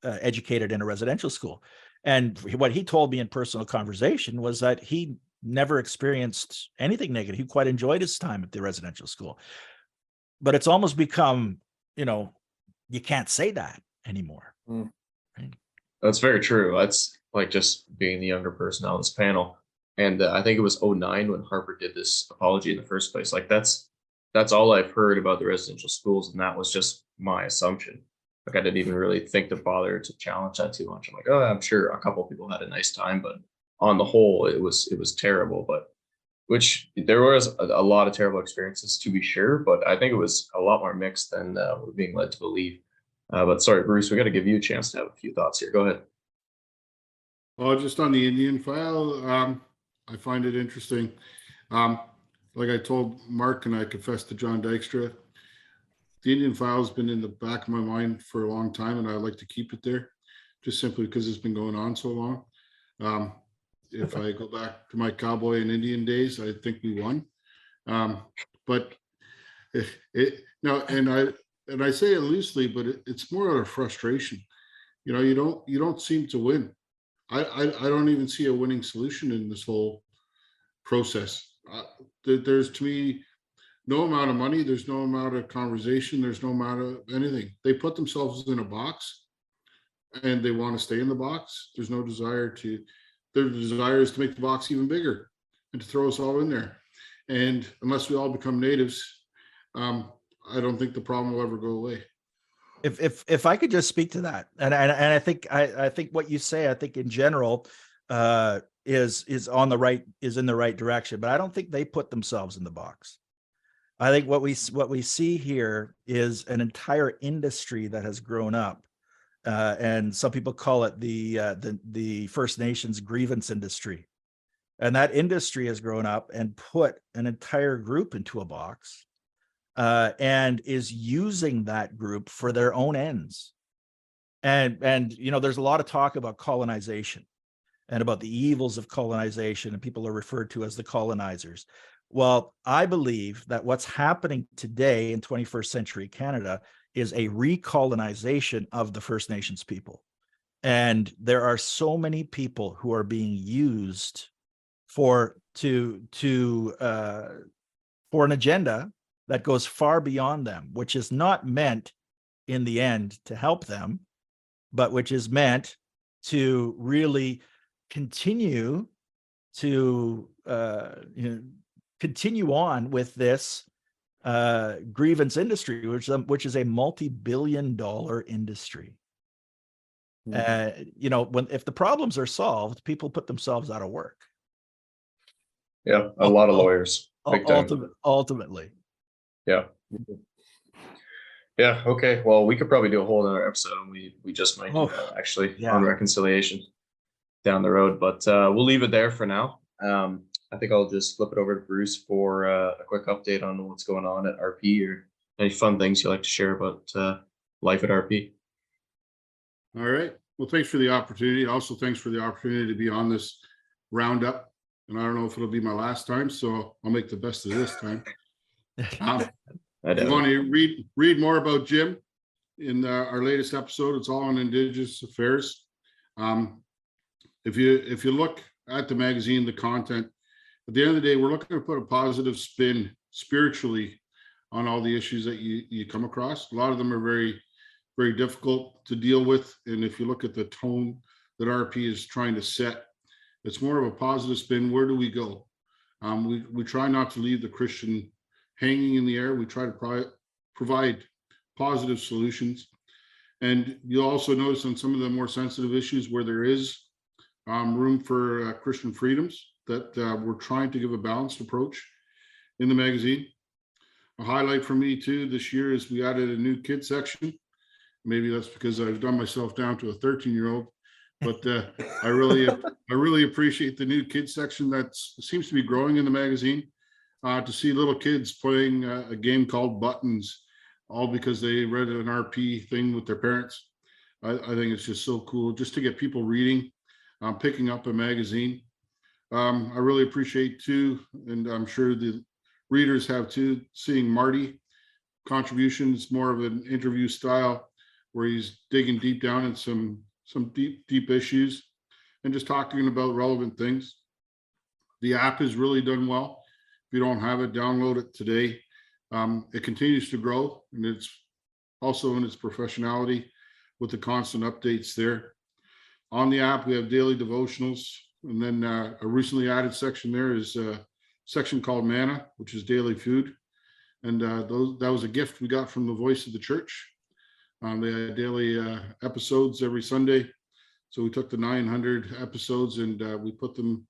educated in a residential school, and what he told me in personal conversation was that he never experienced anything negative. He quite enjoyed his time at the residential school, but it's almost become, you can't say that anymore. Right? That's very true. That's like just being the younger person on this panel. And I think it was 2009 when Harper did this apology in the first place. Like that's all I've heard about the residential schools. And that was just my assumption. Like I didn't even really think to bother to challenge that too much. I'm like, oh, I'm sure a couple of people had a nice time, but on the whole, it was terrible. But which there was a lot of terrible experiences to be sure, but I think it was a lot more mixed than we're being led to believe. But sorry, Bruce, we got to give you a chance to have a few thoughts here. Go ahead. Well, just on the Indian file, I find it interesting. Like I told Mark and I confessed to John Dykstra, the Indian file has been in the back of my mind for a long time, and I like to keep it there just simply because it's been going on so long. If I go back to my cowboy and Indian days, I think we won. But and I say it loosely, but it's more out of frustration. You don't seem to win. I don't even see a winning solution in this whole process. There's, to me, no amount of money, there's no amount of conversation, there's no amount of anything. They put themselves in a box and they want to stay in the box. There's no desire their desire is to make the box even bigger and to throw us all in there. And unless we all become natives, I don't think the problem will ever go away. If I could just speak to that, and I think what you say, I think in general is in the right direction, but I don't think they put themselves in the box. I think what we see here is an entire industry that has grown up, and some people call it the First Nations grievance industry, and that industry has grown up and put an entire group into a box, and is using that group for their own ends. And there's a lot of talk about colonization and about the evils of colonization, and people are referred to as the colonizers. Well, I believe that what's happening today in 21st century Canada is a recolonization of the First Nations people. And there are so many people who are being used for an agenda that goes far beyond them, which is not meant in the end to help them, but which is meant to really continue to continue on with this grievance industry, which is a multi-billion-dollar industry. If the problems are solved, people put themselves out of work. Yeah, a lot of lawyers. Ultimately. Yeah. Yeah. Okay. Well, we could probably do a whole other episode. We just might do that actually on reconciliation down the road, but we'll leave it there for now. I think I'll just flip it over to Bruce for a quick update on what's going on at RP or any fun things you like to share about life at RP. All right. Well, thanks for the opportunity. Also, thanks for the opportunity to be on this roundup. And I don't know if it'll be my last time, so I'll make the best of this time. If you want to read more about Jim in our latest episode, it's all on Indigenous affairs. If you look at the magazine, the content, at the end of the day, we're looking to put a positive spin spiritually on all the issues that you come across. A lot of them are very, very difficult to deal with. And if you look at the tone that RP is trying to set, it's more of a positive spin. Where do we go? We try not to leave the Christian hanging in the air. We try to provide positive solutions. And you'll also notice on some of the more sensitive issues where there is room for Christian freedoms, that we're trying to give a balanced approach in the magazine. A highlight for me too this year is we added a new kid section. Maybe that's because I've done myself down to a 13-year-old, but I really appreciate the new kid section that seems to be growing in the magazine. To see little kids playing a game called Buttons, all because they read an RP thing with their parents. I think it's just so cool just to get people reading, picking up a magazine. I really appreciate too, and I'm sure the readers have too, seeing Marty contributions, more of an interview style where he's digging deep down in some deep issues and just talking about relevant things. The app has really done well. If you don't have it, download it today. It continues to grow, and it's also in its professionality with the constant updates there. On the app, we have daily devotionals, and then a recently added section there is a section called Manna, which is daily food. And that was a gift we got from the Voice of the Church. They had daily episodes every Sunday. So we took the 900 episodes and we put them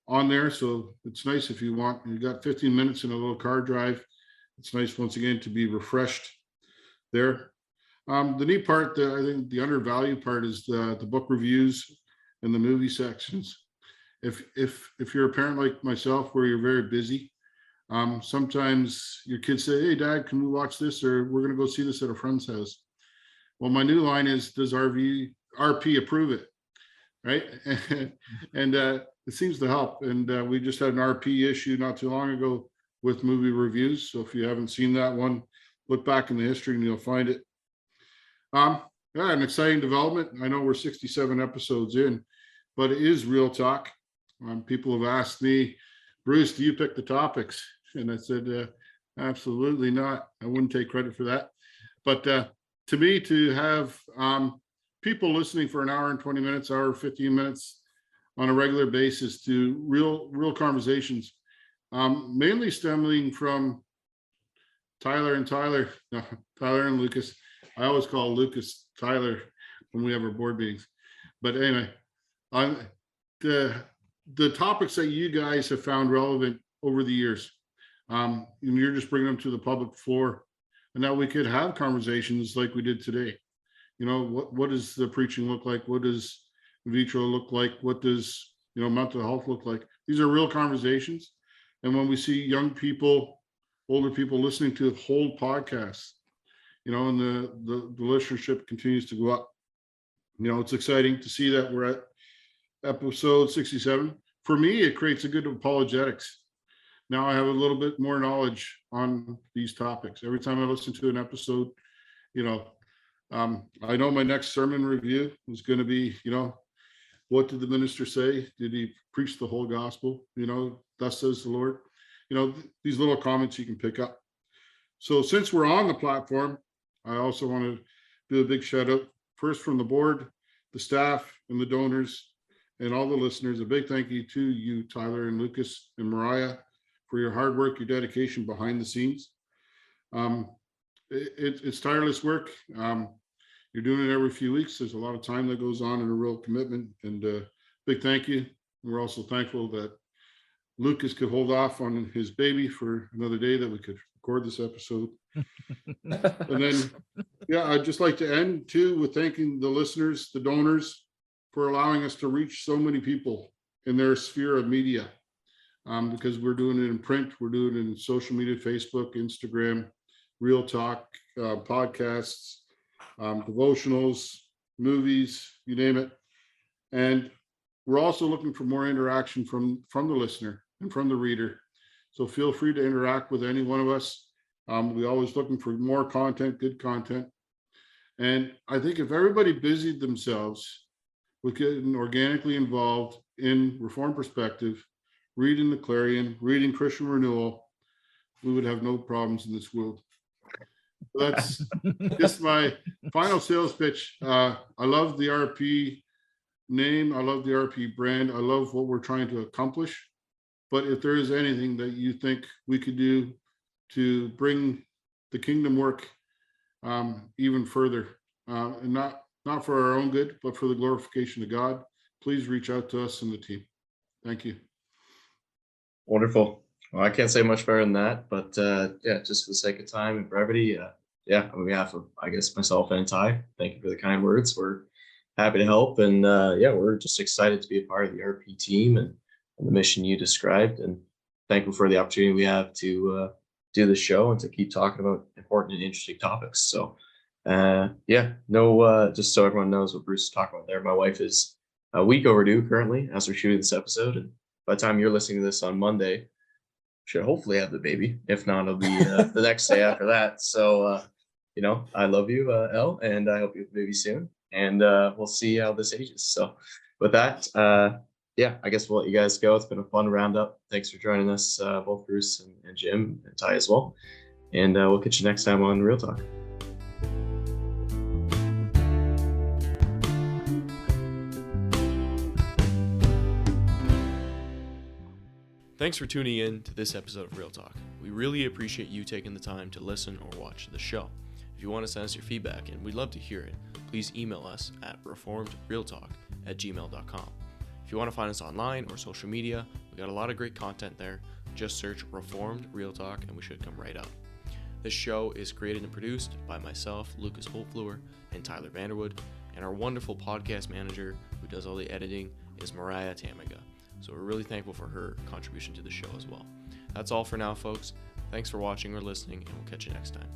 on there. So it's nice if you want, you got 15 minutes in a little car drive. It's nice once again to be refreshed there. The neat part, I think the undervalued part is the book reviews and the movie sections. If you're a parent like myself where you're very busy, sometimes your kids say, "Hey Dad, can we watch this?" or "We're going to go see this at a friend's house." Well, my new line is, does RP approve it? Right? And it seems to help. And we just had an RP issue not too long ago with movie reviews. So if you haven't seen that one, look back in the history and you'll find it. Yeah, an exciting development. I know we're 67 episodes in, but it is Real Talk. People have asked me, "Bruce, do you pick the topics?" And I said, absolutely not. I wouldn't take credit for that. But to me, to have people listening for an hour and 20 minutes, hour 15 minutes on a regular basis to real conversations, mainly stemming from Tyler and Lucas. I always call Lucas Tyler when we have our board meetings. But anyway, the topics that you guys have found relevant over the years, and you're just bringing them to the public floor, and now we could have conversations like we did today. You know, what does the preaching look like? What does in vitro look like? What does, mental health look like? These are real conversations. And when we see young people, older people listening to whole podcasts, and the listenership continues to go up, it's exciting to see that we're at episode 67. For me, it creates a good apologetics. Now I have a little bit more knowledge on these topics. Every time I listen to an episode, I know my next sermon review is going to be, what did the minister say? Did he preach the whole gospel? Thus says the Lord. These little comments you can pick up. So since we're on the platform, I also want to do a big shout out first from the board, the staff, and the donors, and all the listeners. A big thank you to you, Tyler and Lucas and Mariah, for your hard work, your dedication behind the scenes. It's tireless work. You're doing it every few weeks. There's a lot of time that goes on and a real commitment, and big thank you. We're also thankful that Lucas could hold off on his baby for another day that we could record this episode. And then, I'd just like to end too with thanking the listeners, the donors, for allowing us to reach so many people in their sphere of media, because we're doing it in print, we're doing it in social media, Facebook, Instagram, Real Talk, podcasts, devotionals, movies, you name it. And we're also looking for more interaction from the listener and from the reader. So feel free to interact with any one of us. We're always looking for more content, good content. And I think if everybody busied themselves with getting organically involved in Reformed Perspective, reading the Clarion, reading Christian Renewal, we would have no problems in this world. That's just my final sales pitch. I love the RP name. I love the RP brand. I love what we're trying to accomplish. But if there is anything that you think we could do to bring the kingdom work even further, and not for our own good, but for the glorification of God, please reach out to us and the team. Thank you. Wonderful. Well, I can't say much better than that, but just for the sake of time and brevity, on behalf of, I guess, myself and Ty, thank you for the kind words. We're happy to help, and we're just excited to be a part of the RP team and the mission you described, and thankful for the opportunity we have to do the show and to keep talking about important and interesting topics. So Just so everyone knows what Bruce is talking about there, my wife is a week overdue currently as we're shooting this episode, and by the time you're listening to this on Monday, should hopefully have the baby. If not, it'll be the next day after that. So I love you, Elle, and I hope you have a baby soon, and we'll see how this ages. So with that, I guess we'll let you guys go. It's been a fun roundup. Thanks for joining us, both Bruce and Jim and Ty as well, and we'll catch you next time on Real Talk. Thanks for tuning in to this episode of Real Talk. We really appreciate you taking the time to listen or watch the show. If you want to send us your feedback, and we'd love to hear it, please email us at reformedrealtalk@gmail.com. If you want to find us online or social media, we got a lot of great content there. Just search Reformed Real Talk and we should come right up. This show is created and produced by myself, Lucas Holtfluer, and Tyler Vanderwood, and our wonderful podcast manager who does all the editing is Mariah Tamiga. So we're really thankful for her contribution to the show as well. That's all for now, folks. Thanks for watching or listening, and we'll catch you next time.